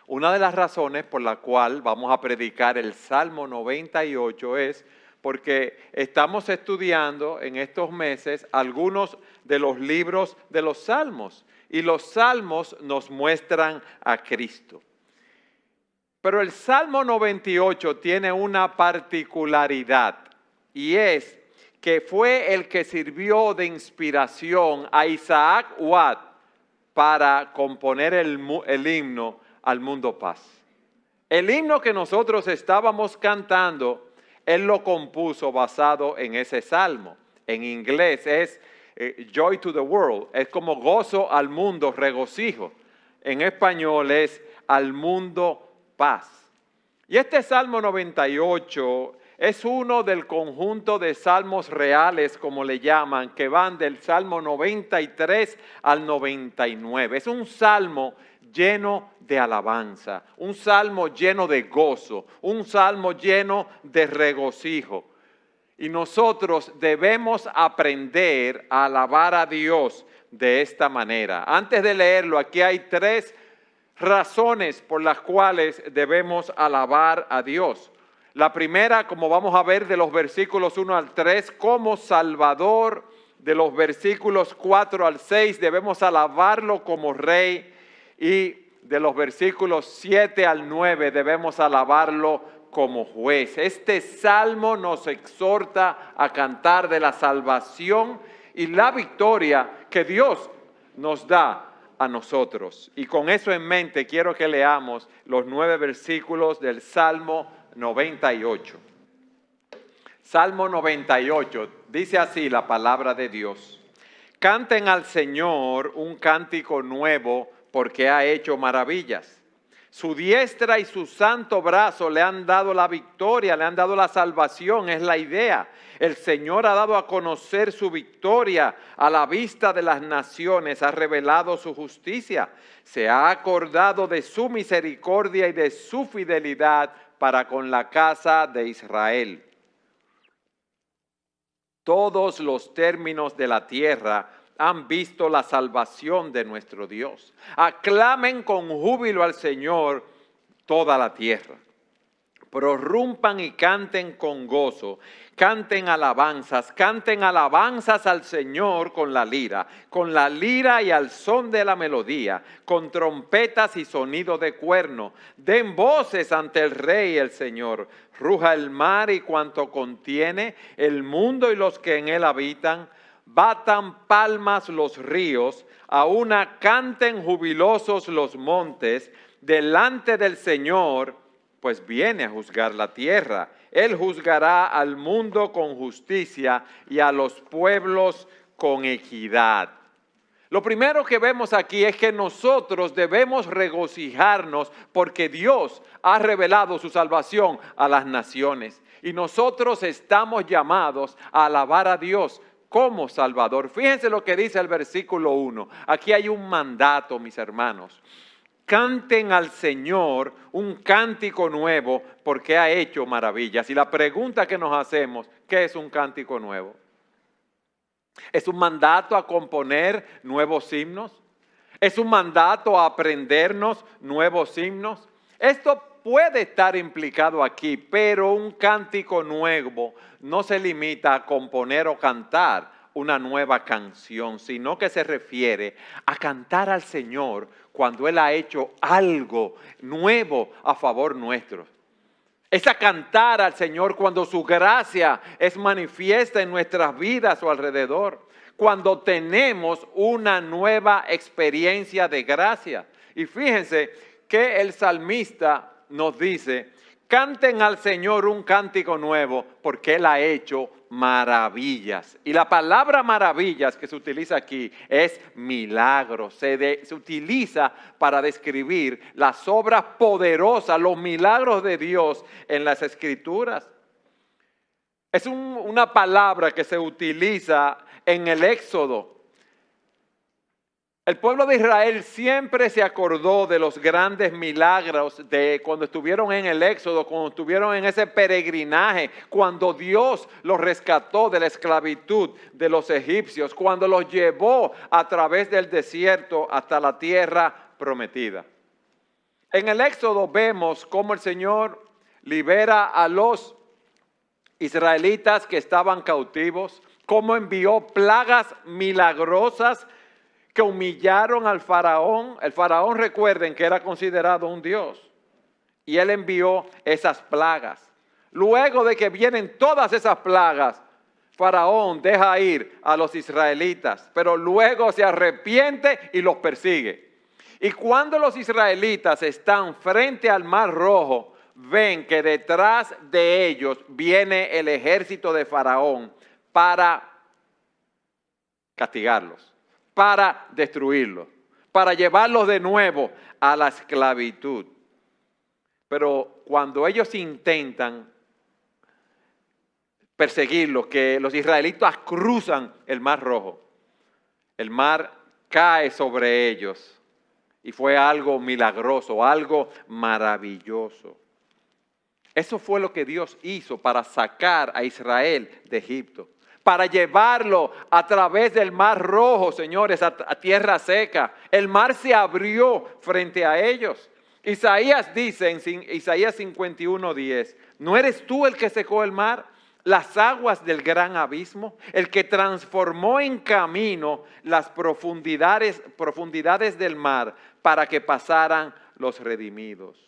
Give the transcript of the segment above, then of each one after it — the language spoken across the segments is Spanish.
Una de las razones por la cual vamos a predicar el Salmo 98 es porque estamos estudiando en estos meses algunos de los libros de los Salmos y los Salmos nos muestran a Cristo. Pero el Salmo 98 tiene una particularidad y es que fue el que sirvió de inspiración a Isaac Watt para componer el himno al mundo paz. El himno que nosotros estábamos cantando, él lo compuso basado en ese salmo. En inglés es Joy to the World, es como gozo al mundo, regocijo. En español es al mundo paz. Y este Salmo 98 es uno del conjunto de salmos reales, como le llaman, que van del Salmo 93 al 99. Es un salmo lleno de alabanza, un salmo lleno de gozo, un salmo lleno de regocijo. Y nosotros debemos aprender a alabar a Dios de esta manera. Antes de leerlo, aquí hay 3 razones por las cuales debemos alabar a Dios. La primera, como vamos a ver de los versículos 1 al 3, como Salvador. De los versículos 4 al 6, debemos alabarlo como Rey. Y de los versículos 7 al 9, debemos alabarlo como Juez. Este salmo nos exhorta a cantar de la salvación y la victoria que Dios nos da a nosotros. Y con eso en mente quiero que leamos los 9 versículos del Salmo 98. Salmo 98, dice así la palabra de Dios. Canten al Señor un cántico nuevo porque ha hecho maravillas. Su diestra y su santo brazo le han dado la victoria, le han dado la salvación, es la idea. El Señor ha dado a conocer su victoria a la vista de las naciones, ha revelado su justicia. Se ha acordado de su misericordia y de su fidelidad para con la casa de Israel. Todos los términos de la tierra han visto la salvación de nuestro Dios. Aclamen con júbilo al Señor toda la tierra. Prorrumpan y canten con gozo. Canten alabanzas al Señor con la lira y al son de la melodía, con trompetas y sonido de cuerno. Den voces ante el Rey el Señor. Ruja el mar y cuanto contiene, el mundo y los que en él habitan. Batan palmas los ríos, a una canten jubilosos los montes, delante del Señor, pues viene a juzgar la tierra. Él juzgará al mundo con justicia y a los pueblos con equidad. Lo primero que vemos aquí es que nosotros debemos regocijarnos porque Dios ha revelado su salvación a las naciones. Y nosotros estamos llamados a alabar a Dios como Salvador. Fíjense lo que dice el versículo 1. Aquí hay un mandato, mis hermanos. Canten al Señor un cántico nuevo porque ha hecho maravillas. Y la pregunta que nos hacemos, ¿qué es un cántico nuevo? ¿Es un mandato a componer nuevos himnos? ¿Es un mandato a aprendernos nuevos himnos? Esto puede estar implicado aquí, pero un cántico nuevo no se limita a componer o cantar una nueva canción, sino que se refiere a cantar al Señor cuando Él ha hecho algo nuevo a favor nuestro. Es a cantar al Señor cuando su gracia es manifiesta en nuestras vidas o alrededor. Cuando tenemos una nueva experiencia de gracia. Y fíjense que el salmista nos dice, canten al Señor un cántico nuevo porque Él ha hecho maravillas. Y la palabra maravillas que se utiliza aquí es milagros. Se utiliza para describir las obras poderosas, los milagros de Dios en las Escrituras. Es una palabra que se utiliza en el Éxodo. El pueblo de Israel siempre se acordó de los grandes milagros de cuando estuvieron en el Éxodo, cuando estuvieron en ese peregrinaje, cuando Dios los rescató de la esclavitud de los egipcios, cuando los llevó a través del desierto hasta la tierra prometida. En el Éxodo vemos cómo el Señor libera a los israelitas que estaban cautivos, cómo envió plagas milagrosas que humillaron al faraón. El faraón, recuerden que era considerado un dios, y él envió esas plagas. Luego de que vienen todas esas plagas, faraón deja ir a los israelitas, pero luego se arrepiente y los persigue. Y cuando los israelitas están frente al Mar Rojo, ven que detrás de ellos viene el ejército de faraón para castigarlos, para destruirlos, para llevarlos de nuevo a la esclavitud. Pero cuando ellos intentan perseguirlos, que los israelitas cruzan el Mar Rojo, el mar cae sobre ellos y fue algo milagroso, algo maravilloso. Eso fue lo que Dios hizo para sacar a Israel de Egipto, para llevarlo a través del Mar Rojo, señores, a tierra seca. El mar se abrió frente a ellos. Isaías dice en Isaías 51:10, ¿no eres tú el que secó el mar, las aguas del gran abismo, el que transformó en camino las profundidades del mar para que pasaran los redimidos?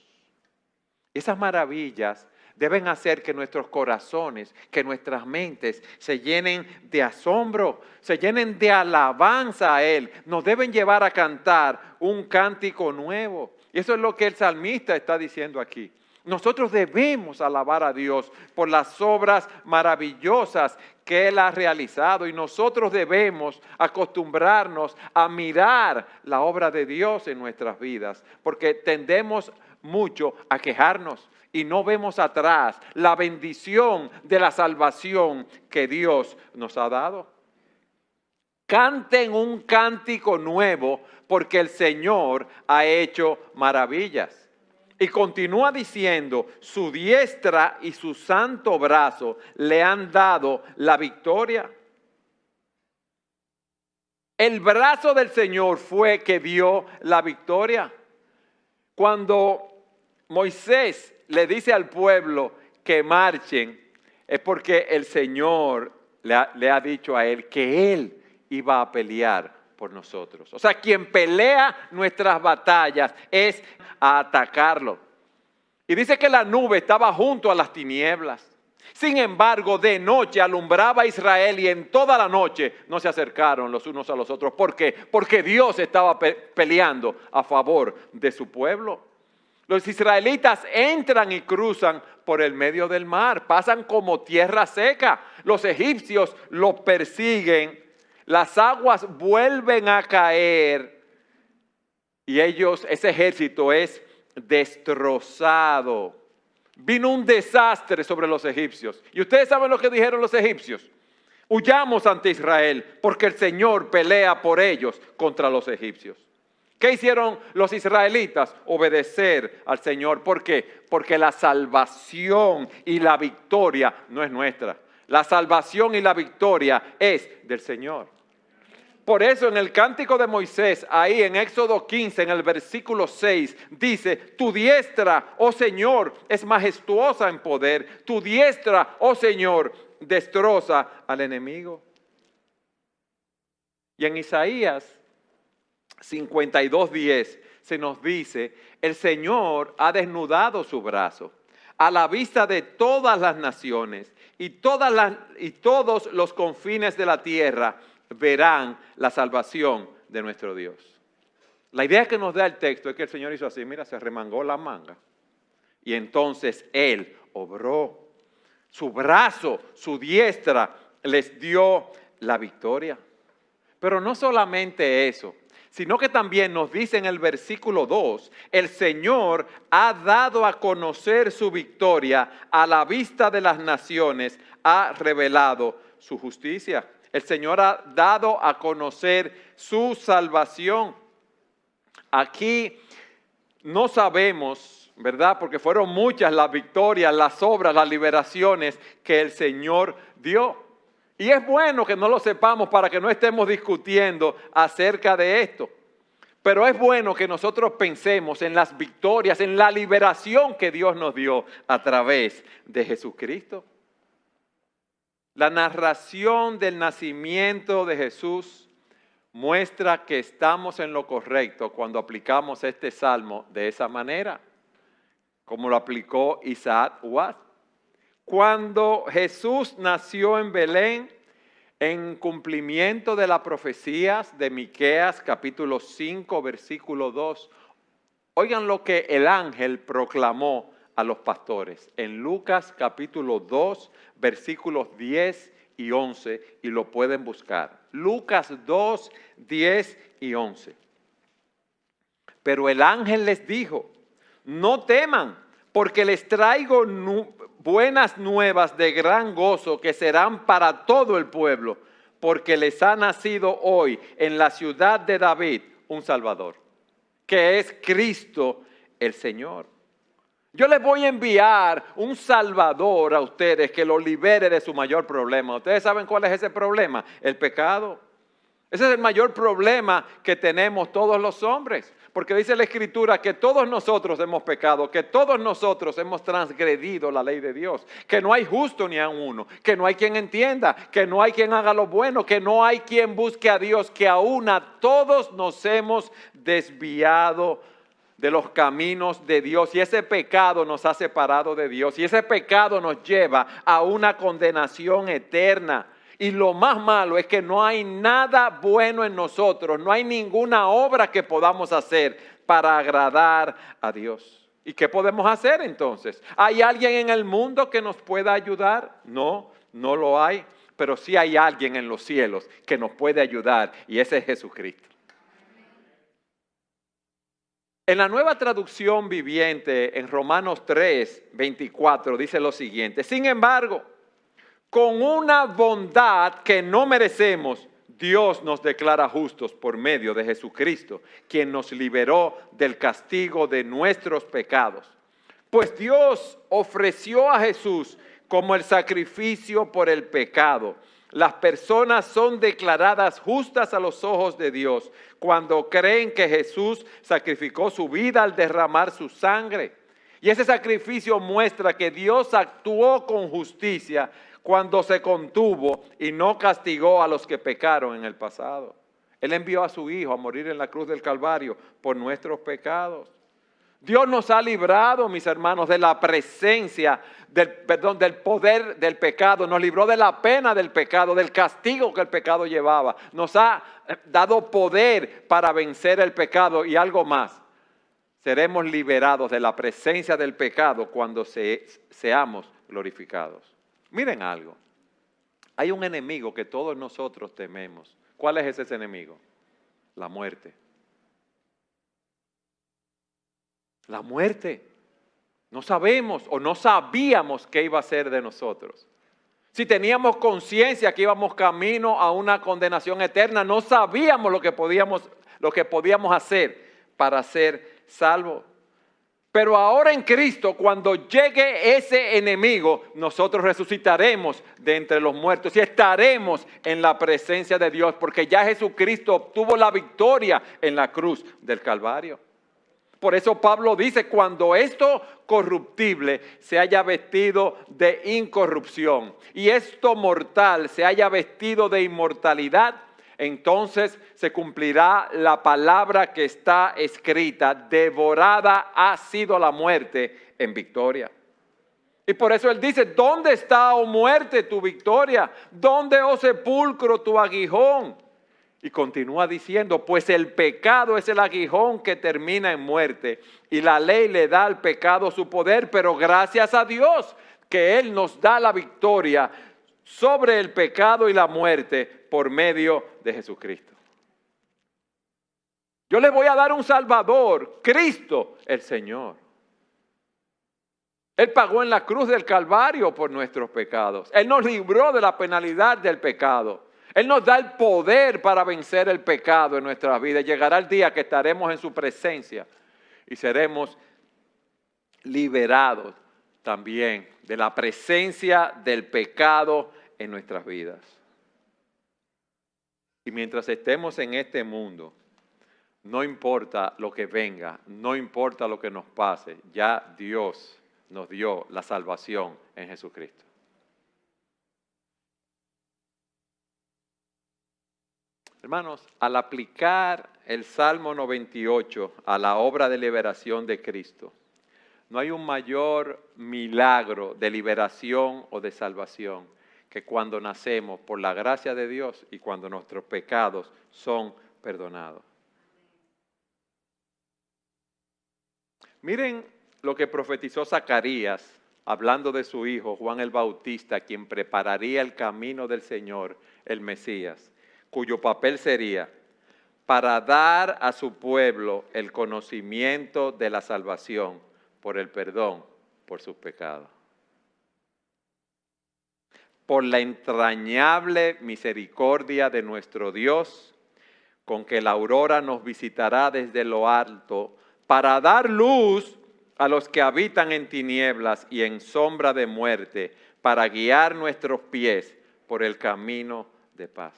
Esas maravillas deben hacer que nuestros corazones, que nuestras mentes se llenen de asombro, se llenen de alabanza a Él. Nos deben llevar a cantar un cántico nuevo. Y eso es lo que el salmista está diciendo aquí. Nosotros debemos alabar a Dios por las obras maravillosas que Él ha realizado, y nosotros debemos acostumbrarnos a mirar la obra de Dios en nuestras vidas, porque tendemos mucho a quejarnos y no vemos atrás la bendición de la salvación que Dios nos ha dado. Canten un cántico nuevo porque el Señor ha hecho maravillas. Y continúa diciendo, su diestra y su santo brazo le han dado la victoria. El brazo del Señor fue que dio la victoria. Cuando Moisés le dice al pueblo que marchen, es porque el Señor le ha dicho a él que Él iba a pelear por nosotros. O sea, quien pelea nuestras batallas es a atacarlo. Y dice que la nube estaba junto a las tinieblas. Sin embargo, de noche alumbraba a Israel y en toda la noche no se acercaron los unos a los otros. ¿Por qué? Porque Dios estaba peleando a favor de su pueblo. Los israelitas entran y cruzan por el medio del mar, pasan como tierra seca. Los egipcios los persiguen, las aguas vuelven a caer y ese ejército es destrozado. Vino un desastre sobre los egipcios. ¿Y ustedes saben lo que dijeron los egipcios? Huyamos ante Israel porque el Señor pelea por ellos contra los egipcios. ¿Qué hicieron los israelitas? Obedecer al Señor. ¿Por qué? Porque la salvación y la victoria no es nuestra. La salvación y la victoria es del Señor. Por eso en el cántico de Moisés, ahí en Éxodo 15, en el versículo 6, dice, tu diestra, oh Señor, es majestuosa en poder. Tu diestra, oh Señor, destroza al enemigo. Y en Isaías 52:10 se nos dice, el Señor ha desnudado su brazo a la vista de todas las naciones y todos los confines de la tierra verán la salvación de nuestro Dios. La idea que nos da el texto es que el Señor hizo así, mira, se remangó la manga y entonces Él obró. Su brazo, su diestra les dio la victoria. Pero no solamente eso, sino que también nos dice en el versículo 2, el Señor ha dado a conocer su victoria a la vista de las naciones, ha revelado su justicia. El Señor ha dado a conocer su salvación. Aquí no sabemos, ¿verdad? Porque fueron muchas las victorias, las obras, las liberaciones que el Señor dio. Y es bueno que no lo sepamos para que no estemos discutiendo acerca de esto. Pero es bueno que nosotros pensemos en las victorias, en la liberación que Dios nos dio a través de Jesucristo. La narración del nacimiento de Jesús muestra que estamos en lo correcto cuando aplicamos este salmo de esa manera, como lo aplicó Isaac Watts. Cuando Jesús nació en Belén, en cumplimiento de las profecías de Miqueas capítulo 5 versículo 2, oigan lo que el ángel proclamó a los pastores en Lucas capítulo 2 versículos 10 y 11, y lo pueden buscar. Lucas 2, 10 y 11. Pero el ángel les dijo: no teman, porque les traigo buenas nuevas de gran gozo que serán para todo el pueblo, porque les ha nacido hoy en la ciudad de David un Salvador, que es Cristo el Señor. Yo les voy a enviar un Salvador a ustedes que los libere de su mayor problema. ¿Ustedes saben cuál es ese problema? El pecado. Ese es el mayor problema que tenemos todos los hombres. Porque dice la Escritura que todos nosotros hemos pecado, que todos nosotros hemos transgredido la ley de Dios, que no hay justo ni a uno, que no hay quien entienda, que no hay quien haga lo bueno, que no hay quien busque a Dios, que aún a todos nos hemos desviado de los caminos de Dios, y ese pecado nos ha separado de Dios, y ese pecado nos lleva a una condenación eterna. Y lo más malo es que no hay nada bueno en nosotros, no hay ninguna obra que podamos hacer para agradar a Dios. ¿Y qué podemos hacer entonces? ¿Hay alguien en el mundo que nos pueda ayudar? No, no lo hay, pero sí hay alguien en los cielos que nos puede ayudar, y ese es Jesucristo. En la Nueva Traducción Viviente, en Romanos 3, 24, dice lo siguiente: sin embargo, con una bondad que no merecemos, Dios nos declara justos por medio de Jesucristo, quien nos liberó del castigo de nuestros pecados. Pues Dios ofreció a Jesús como el sacrificio por el pecado. Las personas son declaradas justas a los ojos de Dios cuando creen que Jesús sacrificó su vida al derramar su sangre. Y ese sacrificio muestra que Dios actuó con justicia cuando se contuvo y no castigó a los que pecaron en el pasado. Él envió a su Hijo a morir en la cruz del Calvario por nuestros pecados. Dios nos ha librado, mis hermanos, de la presencia, del poder del pecado. Nos libró de la pena del pecado, del castigo que el pecado llevaba. Nos ha dado poder para vencer el pecado y algo más. Seremos liberados de la presencia del pecado cuando seamos glorificados. Miren algo. Hay un enemigo que todos nosotros tememos. ¿Cuál es ese enemigo? La muerte. La muerte. No sabemos o no sabíamos qué iba a ser de nosotros. Si teníamos conciencia que íbamos camino a una condenación eterna, no sabíamos lo que podíamos hacer para ser salvos. Pero ahora en Cristo, cuando llegue ese enemigo, nosotros resucitaremos de entre los muertos y estaremos en la presencia de Dios, porque ya Jesucristo obtuvo la victoria en la cruz del Calvario. Por eso Pablo dice: cuando esto corruptible se haya vestido de incorrupción y esto mortal se haya vestido de inmortalidad, entonces se cumplirá la palabra que está escrita: devorada ha sido la muerte en victoria. Y por eso él dice: ¿dónde está, oh muerte, tu victoria? ¿Dónde, oh sepulcro, tu aguijón? Y continúa diciendo: pues el pecado es el aguijón que termina en muerte, y la ley le da al pecado su poder, pero gracias a Dios que Él nos da la victoria sobre el pecado y la muerte por medio de Jesucristo. Yo les voy a dar un Salvador, Cristo el Señor. Él pagó en la cruz del Calvario por nuestros pecados. Él nos libró de la penalidad del pecado. Él nos da el poder para vencer el pecado en nuestras vidas. Llegará el día que estaremos en su presencia y seremos liberados también de la presencia del pecado en nuestras vidas. Y mientras estemos en este mundo, no importa lo que venga, no importa lo que nos pase, ya Dios nos dio la salvación en Jesucristo. Hermanos, al aplicar el Salmo 98 a la obra de liberación de Cristo, no hay un mayor milagro de liberación o de salvación que cuando nacemos por la gracia de Dios y cuando nuestros pecados son perdonados. Miren lo que profetizó Zacarías, hablando de su hijo Juan el Bautista, quien prepararía el camino del Señor, el Mesías, cuyo papel sería para dar a su pueblo el conocimiento de la salvación por el perdón por sus pecados. Por la entrañable misericordia de nuestro Dios, con que la aurora nos visitará desde lo alto, para dar luz a los que habitan en tinieblas y en sombra de muerte, para guiar nuestros pies por el camino de paz.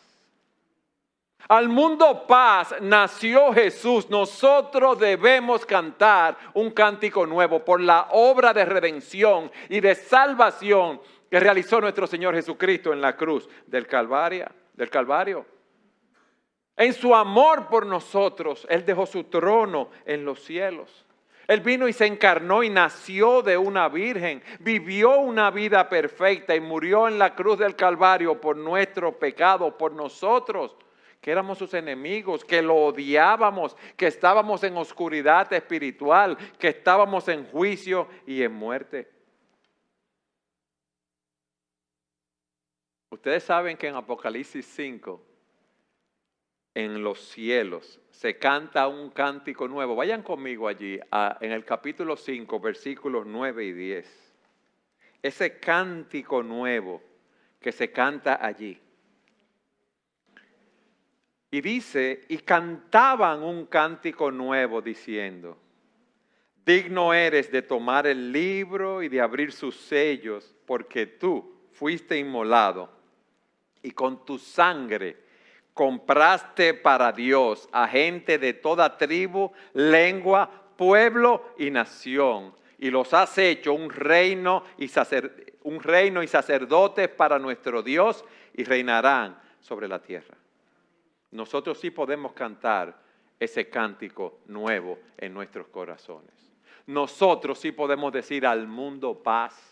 Al mundo paz nació Jesús. Nosotros debemos cantar un cántico nuevo por la obra de redención y de salvación que realizó nuestro Señor Jesucristo en la cruz del Calvario. En su amor por nosotros, Él dejó su trono en los cielos. Él vino y se encarnó y nació de una virgen, vivió una vida perfecta y murió en la cruz del Calvario por nuestro pecado, por nosotros, que éramos sus enemigos, que lo odiábamos, que estábamos en oscuridad espiritual, que estábamos en juicio y en muerte. Ustedes saben que en Apocalipsis 5, en los cielos, se canta un cántico nuevo. Vayan conmigo allí, en el capítulo 5, versículos 9 y 10. Ese cántico nuevo que se canta allí. Y dice, y cantaban un cántico nuevo diciendo, digno eres de tomar el libro y de abrir sus sellos, porque tú fuiste inmolado y con tu sangre compraste para Dios a gente de toda tribu, lengua, pueblo y nación, y los has hecho un reino y sacerdotes para nuestro Dios, y reinarán sobre la tierra. Nosotros sí podemos cantar ese cántico nuevo en nuestros corazones. Nosotros sí podemos decir al mundo paz,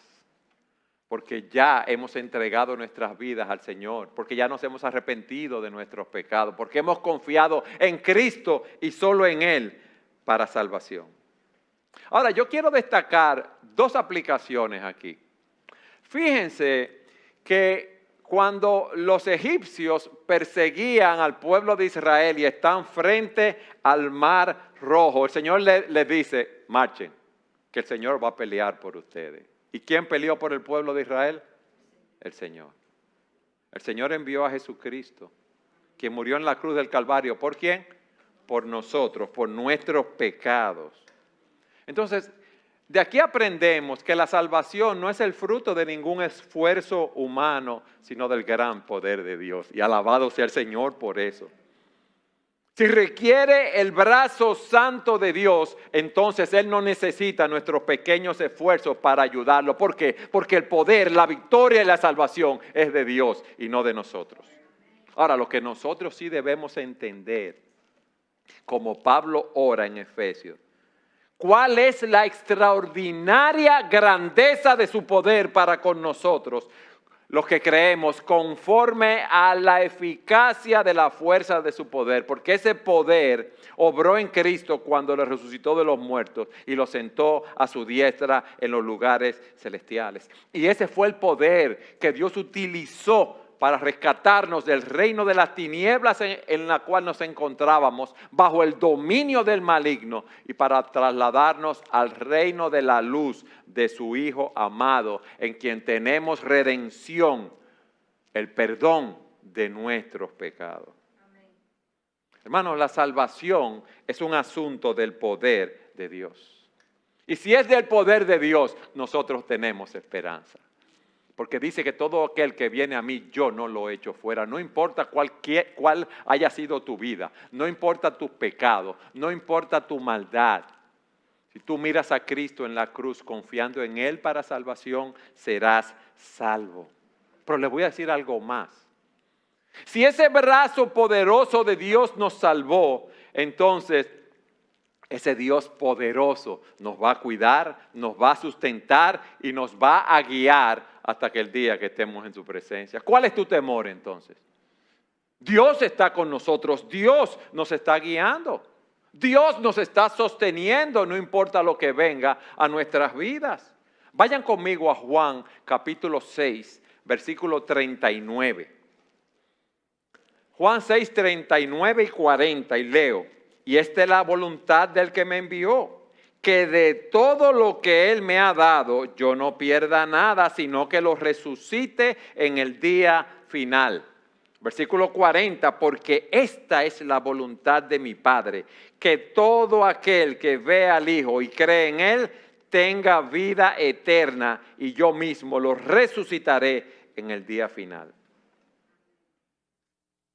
porque ya hemos entregado nuestras vidas al Señor, porque ya nos hemos arrepentido de nuestros pecados, porque hemos confiado en Cristo y solo en Él para salvación. Ahora, yo quiero destacar dos aplicaciones aquí. Fíjense que cuando los egipcios perseguían al pueblo de Israel y están frente al Mar Rojo, el Señor les dice, marchen, que el Señor va a pelear por ustedes. ¿Y quién peleó por el pueblo de Israel? El Señor. El Señor envió a Jesucristo, quien murió en la cruz del Calvario. ¿Por quién? Por nosotros, por nuestros pecados. Entonces, de aquí aprendemos que la salvación no es el fruto de ningún esfuerzo humano, sino del gran poder de Dios. Y alabado sea el Señor por eso. Si requiere el brazo santo de Dios, entonces Él no necesita nuestros pequeños esfuerzos para ayudarlo. ¿Por qué? Porque el poder, la victoria y la salvación es de Dios y no de nosotros. Ahora, lo que nosotros sí debemos entender, como Pablo ora en Efesios, ¿cuál es la extraordinaria grandeza de su poder para con nosotros? Los que creemos conforme a la eficacia de la fuerza de su poder, porque ese poder obró en Cristo cuando le resucitó de los muertos y lo sentó a su diestra en los lugares celestiales. Y ese fue el poder que Dios utilizó para rescatarnos del reino de las tinieblas en la cual nos encontrábamos, bajo el dominio del maligno, y para trasladarnos al reino de la luz de su Hijo amado, en quien tenemos redención, el perdón de nuestros pecados. Amén. Hermanos, la salvación es un asunto del poder de Dios. Y si es del poder de Dios, nosotros tenemos esperanza. Porque dice que todo aquel que viene a mí, yo no lo echo fuera. No importa cuál haya sido tu vida, no importa tus pecados, no importa tu maldad. Si tú miras a Cristo en la cruz confiando en Él para salvación, serás salvo. Pero les voy a decir algo más. Si ese brazo poderoso de Dios nos salvó, entonces ese Dios poderoso nos va a cuidar, nos va a sustentar y nos va a guiar hasta que el día que estemos en su presencia. ¿Cuál es tu temor entonces? Dios está con nosotros, Dios nos está guiando, Dios nos está sosteniendo, no importa lo que venga a nuestras vidas. Vayan conmigo a Juan capítulo 6, versículo 39. Juan 6, 39 y 40 y leo. Y esta es la voluntad del que me envió, que de todo lo que Él me ha dado, yo no pierda nada, sino que lo resucite en el día final. Versículo 40, porque esta es la voluntad de mi Padre, que todo aquel que ve al Hijo y cree en Él, tenga vida eterna, y yo mismo lo resucitaré en el día final.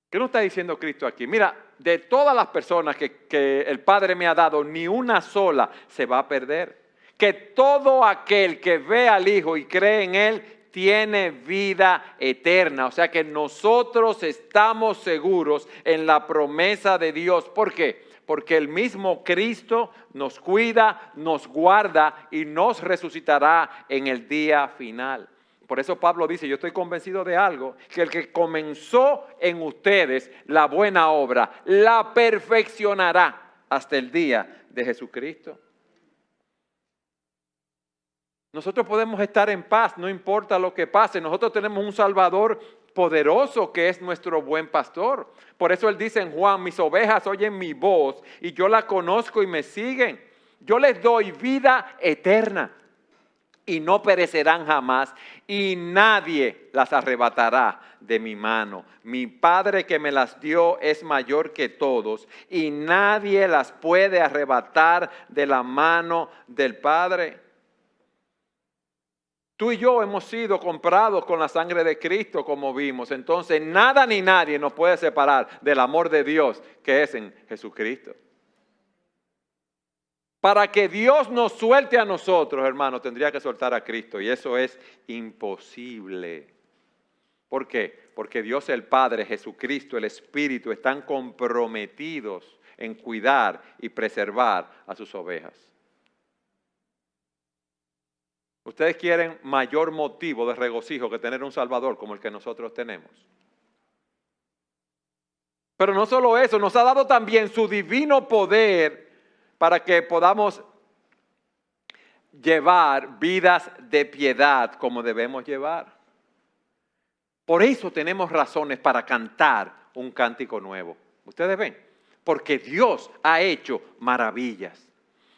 ¿Qué nos está diciendo Cristo aquí? Mira, de todas las personas que el Padre me ha dado, ni una sola se va a perder. Que todo aquel que ve al Hijo y cree en Él, tiene vida eterna. O sea que nosotros estamos seguros en la promesa de Dios. ¿Por qué? Porque el mismo Cristo nos cuida, nos guarda y nos resucitará en el día final. Por eso Pablo dice, yo estoy convencido de algo, que el que comenzó en ustedes la buena obra, la perfeccionará hasta el día de Jesucristo. Nosotros podemos estar en paz, no importa lo que pase. Nosotros tenemos un Salvador poderoso que es nuestro buen pastor. Por eso Él dice en Juan, mis ovejas oyen mi voz y yo la conozco y me siguen. Yo les doy vida eterna. Y no perecerán jamás, y nadie las arrebatará de mi mano. Mi Padre que me las dio es mayor que todos, y nadie las puede arrebatar de la mano del Padre. Tú y yo hemos sido comprados con la sangre de Cristo, como vimos. Entonces, nada ni nadie nos puede separar del amor de Dios que es en Jesucristo. Para que Dios nos suelte a nosotros, hermanos, tendría que soltar a Cristo. Y eso es imposible. ¿Por qué? Porque Dios el Padre, Jesucristo, el Espíritu, están comprometidos en cuidar y preservar a sus ovejas. Ustedes quieren mayor motivo de regocijo que tener un Salvador como el que nosotros tenemos. Pero no solo eso, nos ha dado también su divino poder para que podamos llevar vidas de piedad como debemos llevar. Por eso tenemos razones para cantar un cántico nuevo. ¿Ustedes ven? Porque Dios ha hecho maravillas.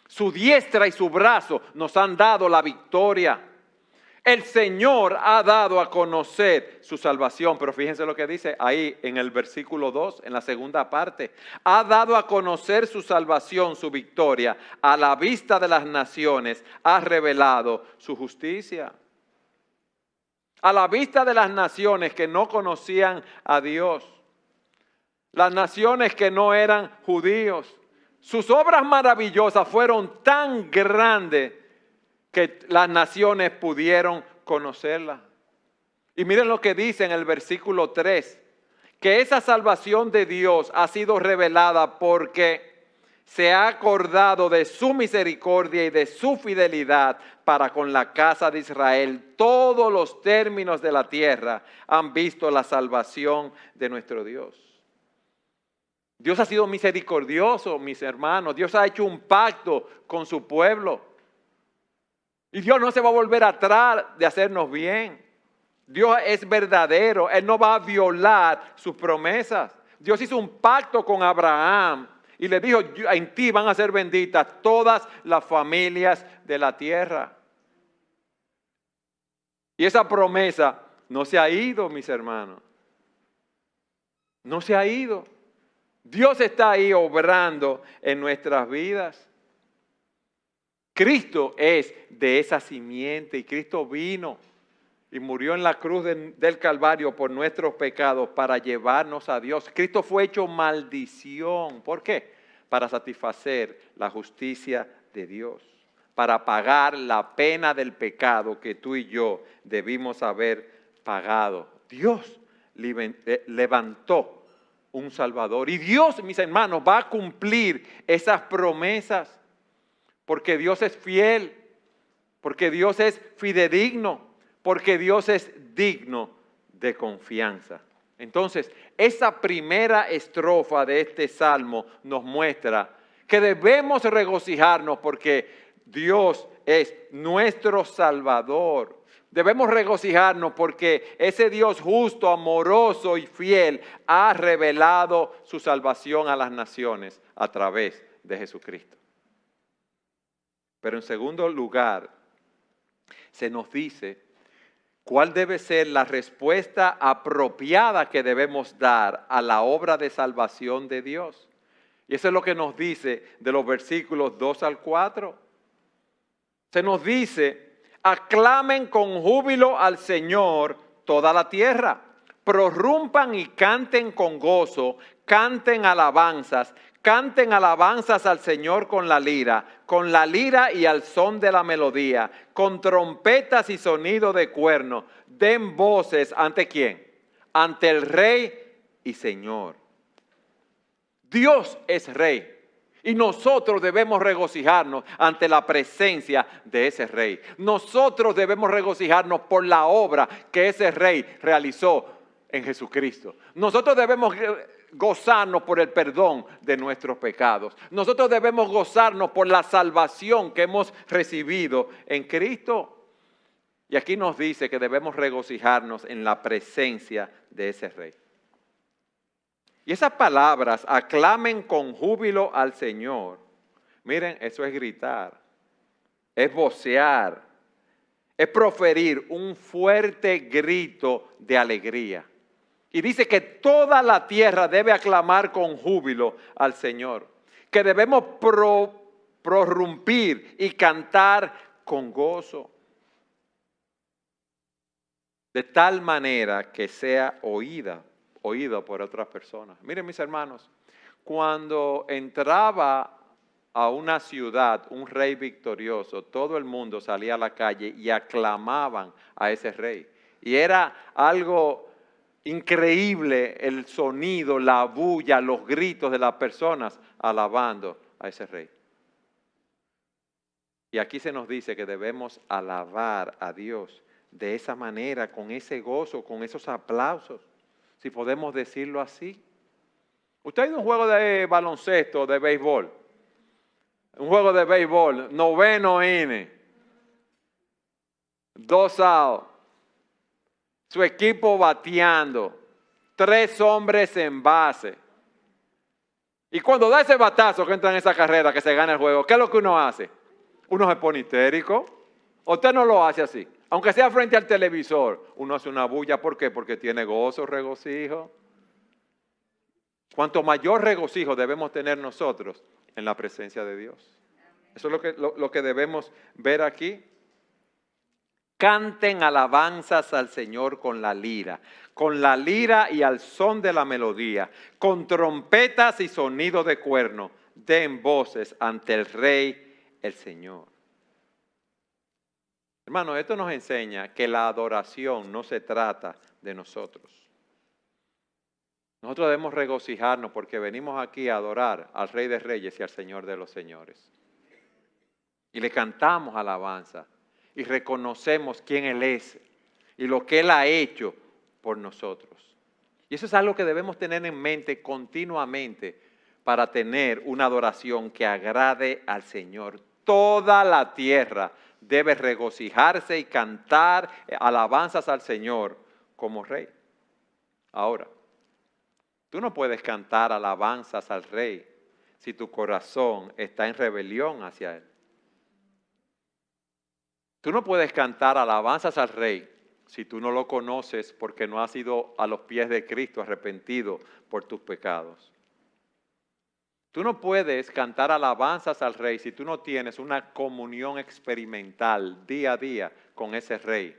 Su diestra y su brazo nos han dado la victoria. El Señor ha dado a conocer su salvación, pero fíjense lo que dice ahí en el versículo 2, en la segunda parte. Ha dado a conocer su salvación, su victoria, a la vista de las naciones, ha revelado su justicia. A la vista de las naciones que no conocían a Dios, las naciones que no eran judíos, sus obras maravillosas fueron tan grandes que las naciones pudieron conocerla. Y miren lo que dice en el versículo 3, que esa salvación de Dios ha sido revelada porque se ha acordado de su misericordia y de su fidelidad para con la casa de Israel. Todos los términos de la tierra han visto la salvación de nuestro Dios. Dios ha sido misericordioso, mis hermanos. Dios ha hecho un pacto con su pueblo. Y Dios no se va a volver atrás de hacernos bien. Dios es verdadero. Él no va a violar sus promesas. Dios hizo un pacto con Abraham y le dijo, en ti van a ser benditas todas las familias de la tierra. Y esa promesa no se ha ido, mis hermanos. No se ha ido. Dios está ahí obrando en nuestras vidas. Cristo es de esa simiente y Cristo vino y murió en la cruz del Calvario por nuestros pecados para llevarnos a Dios. Cristo fue hecho maldición. ¿Por qué? Para satisfacer la justicia de Dios, para pagar la pena del pecado que tú y yo debimos haber pagado. Dios levantó un Salvador. Y Dios, mis hermanos, va a cumplir esas promesas porque Dios es fiel, porque Dios es fidedigno, porque Dios es digno de confianza. Entonces, esa primera estrofa de este salmo nos muestra que debemos regocijarnos porque Dios es nuestro Salvador. Debemos regocijarnos porque ese Dios justo, amoroso y fiel ha revelado su salvación a las naciones a través de Jesucristo. Pero en segundo lugar, se nos dice cuál debe ser la respuesta apropiada que debemos dar a la obra de salvación de Dios. Y eso es lo que nos dice de los versículos 2 al 4. Se nos dice: aclamen con júbilo al Señor toda la tierra, prorrumpan y canten con gozo, canten alabanzas al Señor con la lira y al son de la melodía, con trompetas y sonido de cuerno, den voces ¿ante quién? Ante el Rey y Señor. Dios es Rey. Y nosotros debemos regocijarnos ante la presencia de ese Rey. Nosotros debemos regocijarnos por la obra que ese Rey realizó en Jesucristo. Nosotros debemos gozarnos por el perdón de nuestros pecados. Nosotros debemos gozarnos por la salvación que hemos recibido en Cristo. Y aquí nos dice que debemos regocijarnos en la presencia de ese Rey. Y esas palabras, aclamen con júbilo al Señor. Miren, eso es gritar, es vocear, es proferir un fuerte grito de alegría. Y dice que toda la tierra debe aclamar con júbilo al Señor, que debemos prorrumpir y cantar con gozo, de tal manera que sea oído por otras personas. Miren, mis hermanos, cuando entraba a una ciudad un rey victorioso, todo el mundo salía a la calle y aclamaban a ese rey. Y era algo increíble el sonido, la bulla, los gritos de las personas alabando a ese rey. Y aquí se nos dice que debemos alabar a Dios de esa manera, con ese gozo, con esos aplausos, si podemos decirlo así. Usted ha ido a un juego de baloncesto, de béisbol, un juego de béisbol, 9º inning, 2 outs, su equipo bateando, 3 hombres en base. Y cuando da ese batazo que entra en esa carrera, que se gana el juego, ¿qué es lo que uno hace? Uno se pone histérico. Usted no lo hace así. Aunque sea frente al televisor, uno hace una bulla. ¿Por qué? Porque tiene gozo, regocijo. Cuanto mayor regocijo debemos tener nosotros en la presencia de Dios. Eso es lo que debemos ver aquí. Canten alabanzas al Señor con la lira y al son de la melodía, con trompetas y sonido de cuerno, den voces ante el Rey, el Señor. Hermano, esto nos enseña que la adoración no se trata de nosotros. Nosotros debemos regocijarnos porque venimos aquí a adorar al Rey de Reyes y al Señor de los Señores. Y le cantamos alabanza y reconocemos quién Él es y lo que Él ha hecho por nosotros. Y eso es algo que debemos tener en mente continuamente para tener una adoración que agrade al Señor. Toda la tierra debe regocijarse y cantar alabanzas al Señor como Rey. Ahora, tú no puedes cantar alabanzas al Rey si tu corazón está en rebelión hacia Él. Tú no puedes cantar alabanzas al Rey si tú no lo conoces porque no has ido a los pies de Cristo arrepentido por tus pecados. Tú no puedes cantar alabanzas al Rey si tú no tienes una comunión experimental día a día con ese Rey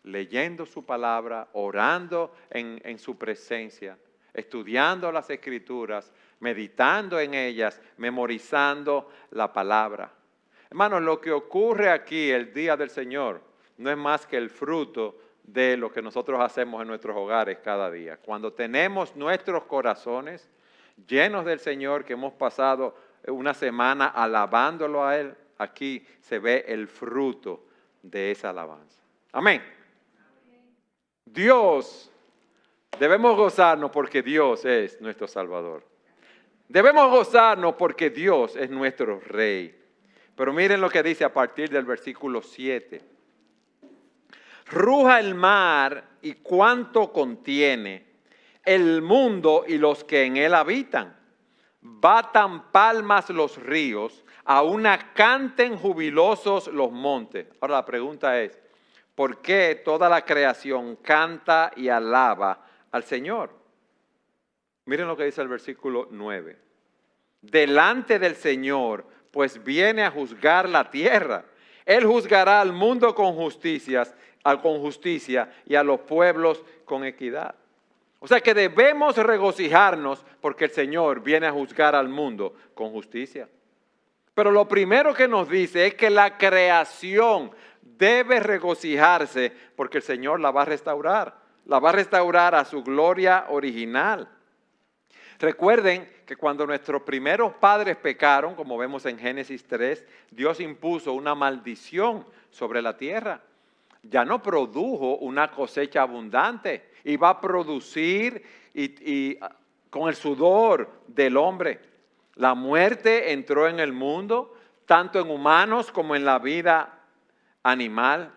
leyendo su palabra, orando en su presencia, estudiando las Escrituras, meditando en ellas, memorizando la palabra. Hermanos, lo que ocurre aquí el día del Señor no es más que el fruto de lo que nosotros hacemos en nuestros hogares cada día. Cuando tenemos nuestros corazones llenos del Señor, que hemos pasado una semana alabándolo a Él, aquí se ve el fruto de esa alabanza. Amén. Dios, debemos gozarnos porque Dios es nuestro Salvador. Debemos gozarnos porque Dios es nuestro Rey. Pero miren lo que dice a partir del versículo 7. Ruja el mar y cuanto contiene, el mundo y los que en él habitan. Batan palmas los ríos, aún canten jubilosos los montes. Ahora la pregunta es, ¿por qué toda la creación canta y alaba al Señor? Miren lo que dice el versículo 9. Delante del Señor, pues viene a juzgar la tierra. Él juzgará al mundo con justicia y a los pueblos con equidad. O sea que debemos regocijarnos porque el Señor viene a juzgar al mundo con justicia. Pero lo primero que nos dice es que la creación debe regocijarse porque el Señor la va a restaurar. La va a restaurar a su gloria original. Recuerden que cuando nuestros primeros padres pecaron, como vemos en Génesis 3, Dios impuso una maldición sobre la tierra. Ya no produjo una cosecha abundante, iba a producir con el sudor del hombre. La muerte entró en el mundo, tanto en humanos como en la vida animal.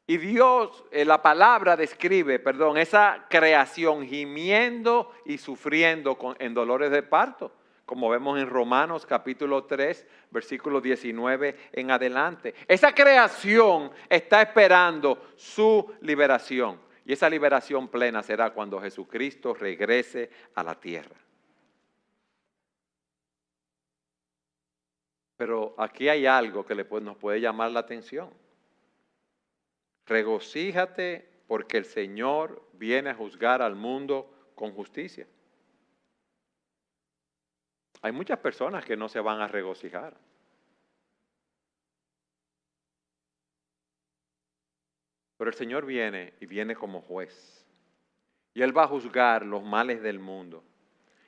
Y Dios, la palabra describe, esa creación gimiendo y sufriendo en dolores de parto, como vemos en Romanos capítulo 3, versículo 19 en adelante. Esa creación está esperando su liberación y esa liberación plena será cuando Jesucristo regrese a la tierra. Pero aquí hay algo que nos puede llamar la atención. Regocíjate porque el Señor viene a juzgar al mundo con justicia. Hay muchas personas que no se van a regocijar. Pero el Señor viene y viene como juez. Y Él va a juzgar los males del mundo.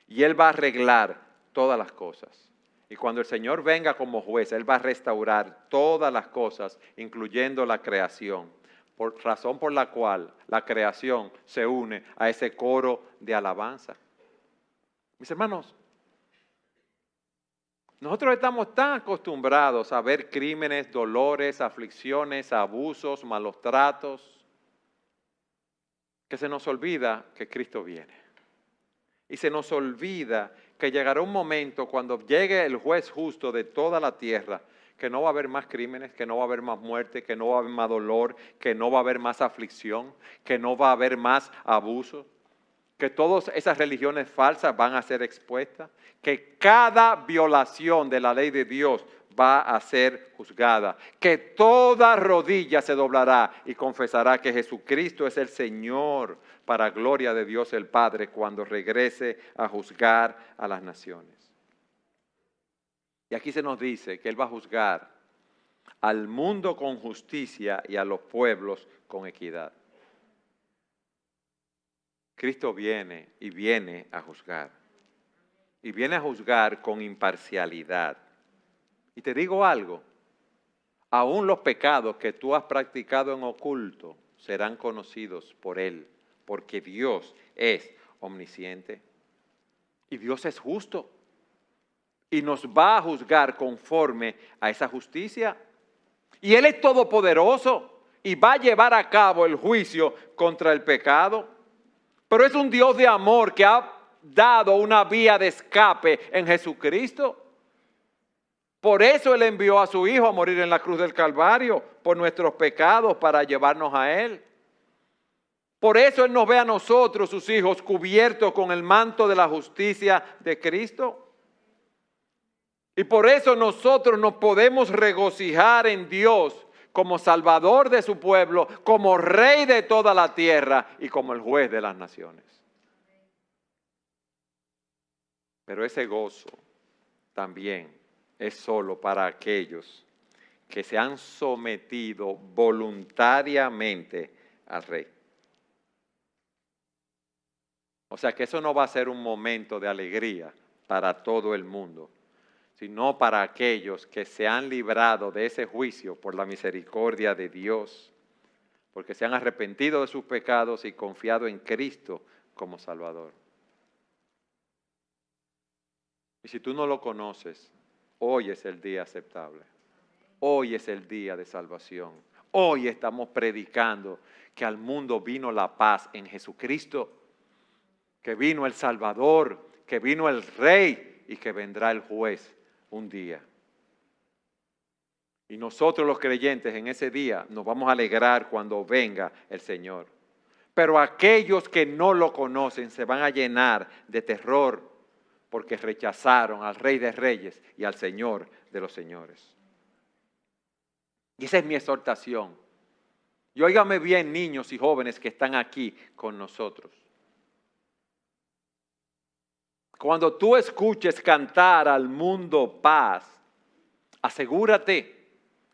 Y Él va a arreglar todas las cosas. Y cuando el Señor venga como juez, Él va a restaurar todas las cosas, incluyendo la creación. Por razón por la cual la creación se une a ese coro de alabanza. Mis hermanos, nosotros estamos tan acostumbrados a ver crímenes, dolores, aflicciones, abusos, malos tratos, que se nos olvida que Cristo viene. Y se nos olvida que llegará un momento cuando llegue el juez justo de toda la tierra, que no va a haber más crímenes, que no va a haber más muerte, que no va a haber más dolor, que no va a haber más aflicción, que no va a haber más abuso, que todas esas religiones falsas van a ser expuestas, que cada violación de la ley de Dios va a ser juzgada, que toda rodilla se doblará y confesará que Jesucristo es el Señor para gloria de Dios el Padre cuando regrese a juzgar a las naciones. Y aquí se nos dice que Él va a juzgar al mundo con justicia y a los pueblos con equidad. Cristo viene y viene a juzgar. Y viene a juzgar con imparcialidad. Y te digo algo, aún los pecados que tú has practicado en oculto serán conocidos por Él, porque Dios es omnisciente. Y Dios es justo. Y nos va a juzgar conforme a esa justicia. Y Él es todopoderoso y va a llevar a cabo el juicio contra el pecado. Pero es un Dios de amor que ha dado una vía de escape en Jesucristo. Por eso Él envió a su Hijo a morir en la cruz del Calvario por nuestros pecados para llevarnos a Él. Por eso Él nos ve a nosotros, sus hijos, cubiertos con el manto de la justicia de Cristo. Y por eso nosotros nos podemos regocijar en Dios como Salvador de su pueblo, como Rey de toda la tierra y como el juez de las naciones. Pero ese gozo también es solo para aquellos que se han sometido voluntariamente al Rey. O sea que eso no va a ser un momento de alegría para todo el mundo, sino para aquellos que se han librado de ese juicio por la misericordia de Dios, porque se han arrepentido de sus pecados y confiado en Cristo como Salvador. Y si tú no lo conoces, hoy es el día aceptable. Hoy es el día de salvación. Hoy estamos predicando que al mundo vino la paz en Jesucristo, que vino el Salvador, que vino el Rey y que vendrá el juez un día. Y nosotros los creyentes en ese día nos vamos a alegrar cuando venga el Señor. Pero aquellos que no lo conocen se van a llenar de terror porque rechazaron al Rey de Reyes y al Señor de los Señores. Y esa es mi exhortación. Y óigame bien, niños y jóvenes que están aquí con nosotros. Cuando tú escuches cantar al mundo paz, asegúrate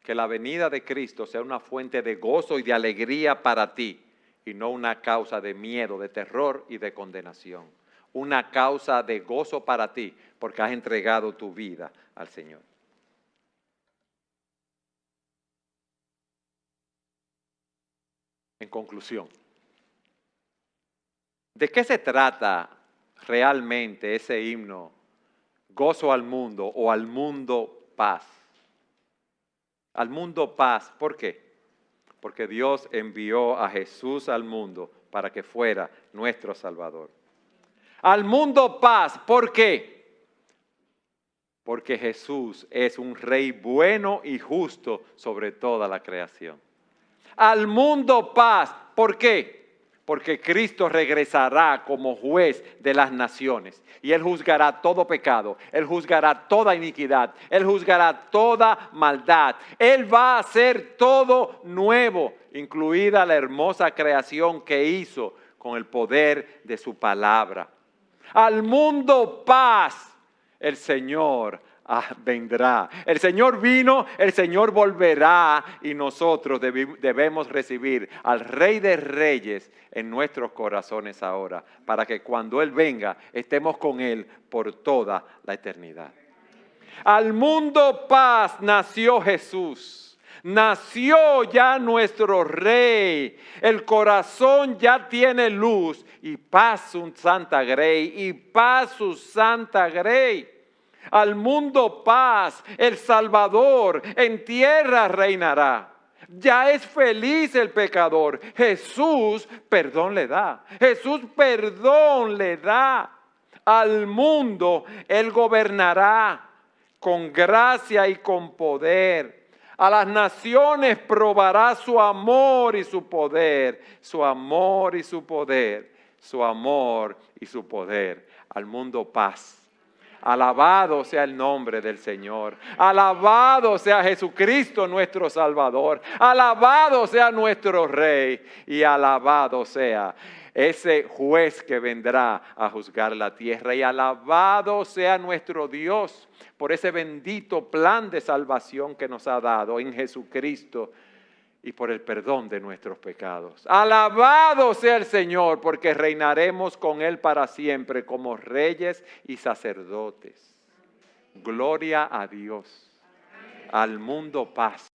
que la venida de Cristo sea una fuente de gozo y de alegría para ti y no una causa de miedo, de terror y de condenación. Una causa de gozo para ti porque has entregado tu vida al Señor. En conclusión, ¿de qué se trata realmente ese himno, gozo al mundo o al mundo paz? Al mundo paz, ¿por qué? Porque Dios envió a Jesús al mundo para que fuera nuestro Salvador. Al mundo paz, ¿por qué? Porque Jesús es un Rey bueno y justo sobre toda la creación. Al mundo paz, ¿por qué? Porque Cristo regresará como juez de las naciones y Él juzgará todo pecado, Él juzgará toda iniquidad, Él juzgará toda maldad. Él va a hacer todo nuevo, incluida la hermosa creación que hizo con el poder de su palabra. Al mundo paz, el Señor vendrá. El Señor vino, el Señor volverá y nosotros debemos recibir al Rey de Reyes en nuestros corazones ahora, para que cuando Él venga estemos con Él por toda la eternidad. Al mundo paz nació Jesús. Nació ya nuestro Rey, el corazón ya tiene luz y paz su santa grey, y paz su santa grey. Al mundo paz, el Salvador en tierra reinará. Ya es feliz el pecador, Jesús perdón le da, Jesús perdón le da. Al mundo Él gobernará con gracia y con poder. A las naciones probará su amor y su poder, su amor y su poder, su amor y su poder. Al mundo paz. Alabado sea el nombre del Señor. Alabado sea Jesucristo nuestro Salvador. Alabado sea nuestro Rey. Y alabado sea ese juez que vendrá a juzgar la tierra. Y alabado sea nuestro Dios por ese bendito plan de salvación que nos ha dado en Jesucristo y por el perdón de nuestros pecados. Alabado sea el Señor, porque reinaremos con Él para siempre como reyes y sacerdotes. Gloria a Dios. Al mundo paz.